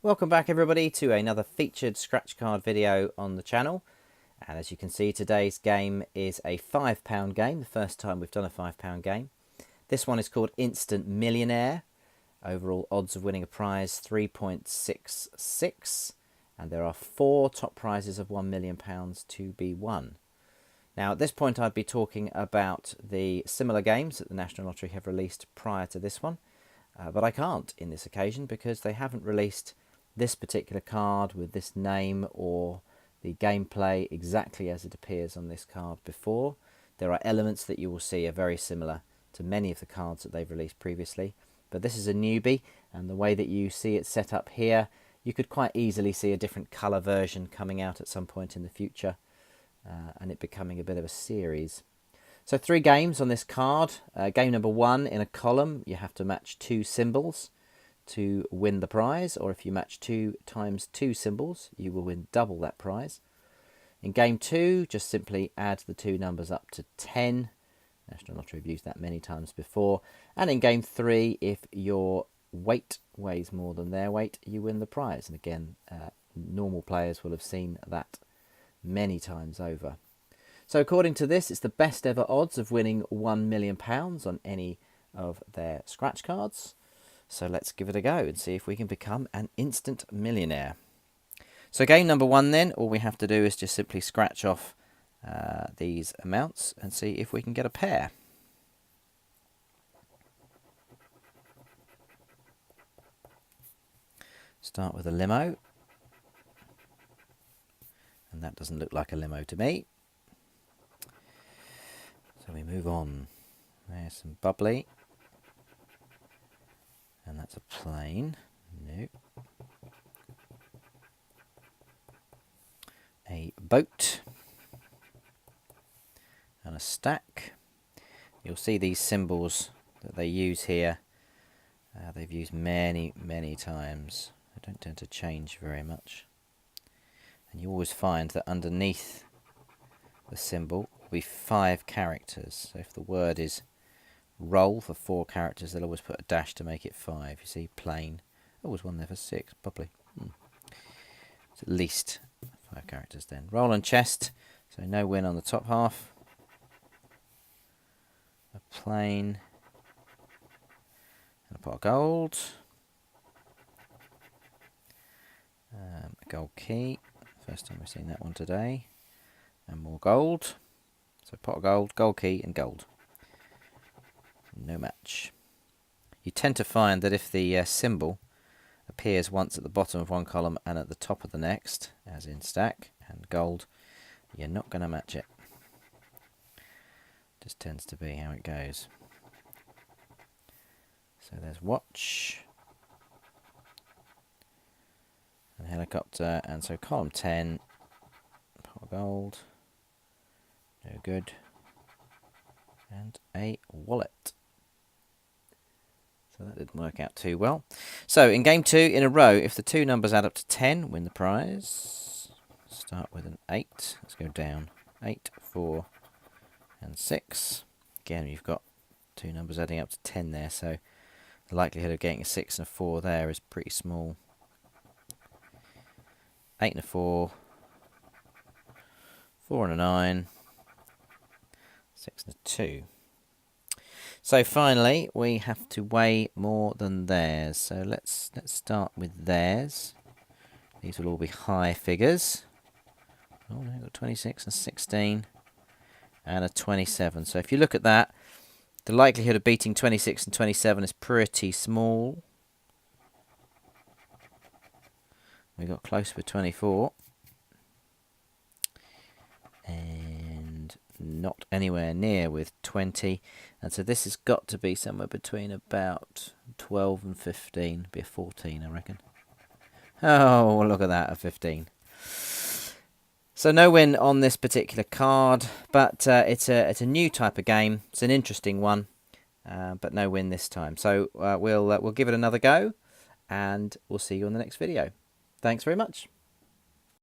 Welcome back everybody to another featured scratch card video on the channel. And as you can see, today's game is a £5 game, the first time we've done a £5 game. This one is called Instant Millionaire. Overall odds of winning a prize 3.66, and there are 4 top prizes of £1 million to be won. Now at this point I'd be talking about the similar games that the National Lottery have released prior to this one, but I can't in this occasion because they haven't released this particular card with this name or the gameplay exactly as it appears on this card before. There are elements that you will see are very similar to many of the cards that they've released previously, but this is a newbie, and the way that you see it set up here, you could quite easily see a different colour version coming out at some point in the future, and it becoming a bit of a series. So 3 games on this card. Game number 1, in a column you have to match 2 symbols to win the prize, or if you match 2 times 2 symbols you will win double that prize. In game 2, just simply add the 2 numbers up to 10. National Lottery have used that many times before. And in game 3, if your weight weighs more than their weight, you win the prize. And again, normal players will have seen that many times over. So according to this, it's the best ever odds of winning £1 million on any of their scratch cards. So let's give it a go and see if we can become an instant millionaire. So game number 1 then, all we have to do is just simply scratch off these amounts and see if we can get a pair. Start with a limo. And that doesn't look like a limo to me. So we move on. There's some bubbly. And that's a plane. Nope. A boat. And a stack. You'll see these symbols that they use here. They've used many times. They don't tend to change very much. And you always find that underneath the symbol will be 5 characters. So if the word is roll for 4 characters, they'll always put a dash to make it 5. You see, plane. Always one there for 6. Bubbly. It's at least 5 characters then. Roll and chest. So no win on the top half. A plane. And a pot of gold. A gold key. First time we've seen that one today. And more gold. So pot of gold, gold key and gold. No match. You tend to find that if the symbol appears once at the bottom of one column and at the top of the next, as in stack and gold, you're not going to match it. Just tends to be how it goes. So there's watch and helicopter, and so column 10, pot of gold, no good, and a wallet. So that didn't work out too well. So in game 2 in a row, if the 2 numbers add up to 10, win the prize. Start with an 8. Let's go down. 8, 4, and 6. Again, you've got 2 numbers adding up to 10 there, so the likelihood of getting a 6 and a 4 there is pretty small. 8 and a 4. 4 and a 9. 6 and a 2. So finally, we have to weigh more than theirs. So let's start with theirs. These will all be high figures. Oh, they've got 26 and 16 and a 27. So if you look at that, the likelihood of beating 26 and 27 is pretty small. We got close with 24. And not anywhere near with 20, and so this has got to be somewhere between about 12 and 15. Be a 14, I reckon. Oh, look at that, a 15. So no win on this particular card, but it's a new type of game. It's an interesting one, but no win this time. So we'll give it another go, and we'll see you on the next video. Thanks very much.